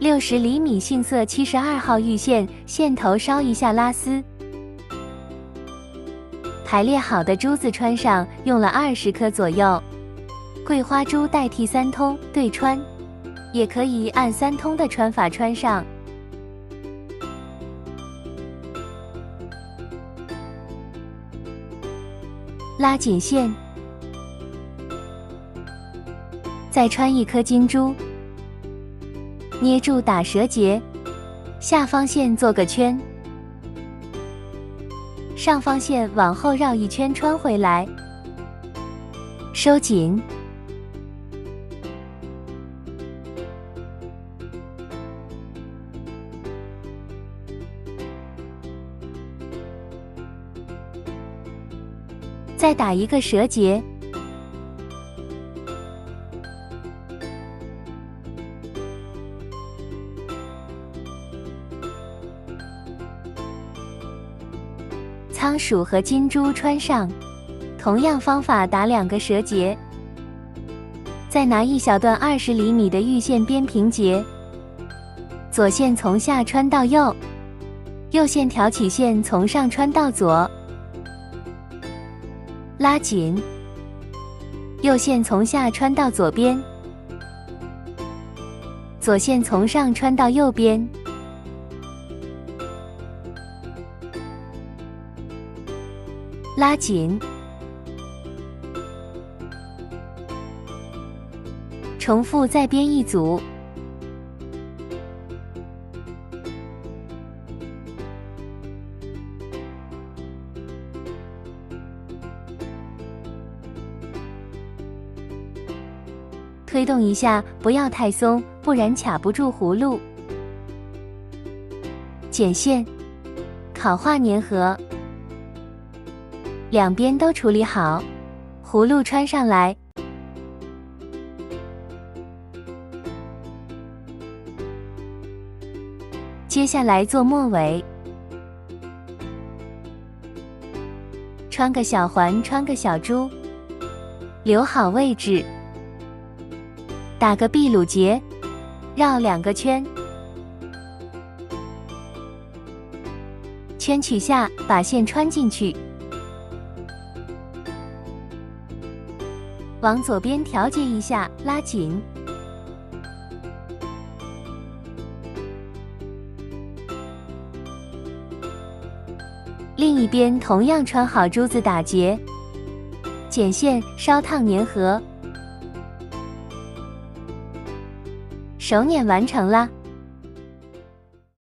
60厘米杏色72号玉线，线头烧一下拉丝。排列好的珠子穿上，用了20颗左右。桂花珠代替3通对穿，也可以按3通的穿法穿上。拉紧线，再穿1颗金珠，捏住打折结，下方线做个圈，上方线往后绕一圈穿回来，收紧。再打1个折结，仓鼠和金珠穿上，同样方法打2个折结，再拿一小段20厘米的玉线边平结，左线从下穿到右，右线挑起线从上穿到左。拉紧，右线从下穿到左边，左线从上穿到右边，拉紧，重复再编一组。推动一下，不要太松，不然卡不住葫芦。剪线，烤画粘合，两边都处理好，葫芦穿上来。接下来做末尾，穿个小环，穿个小珠，留好位置。打个秘鲁结，绕2个圈，圈取下，把线穿进去，往左边调节一下，拉紧，另一边同样穿好珠子打结，剪线，烧烫粘合。手捻完成了。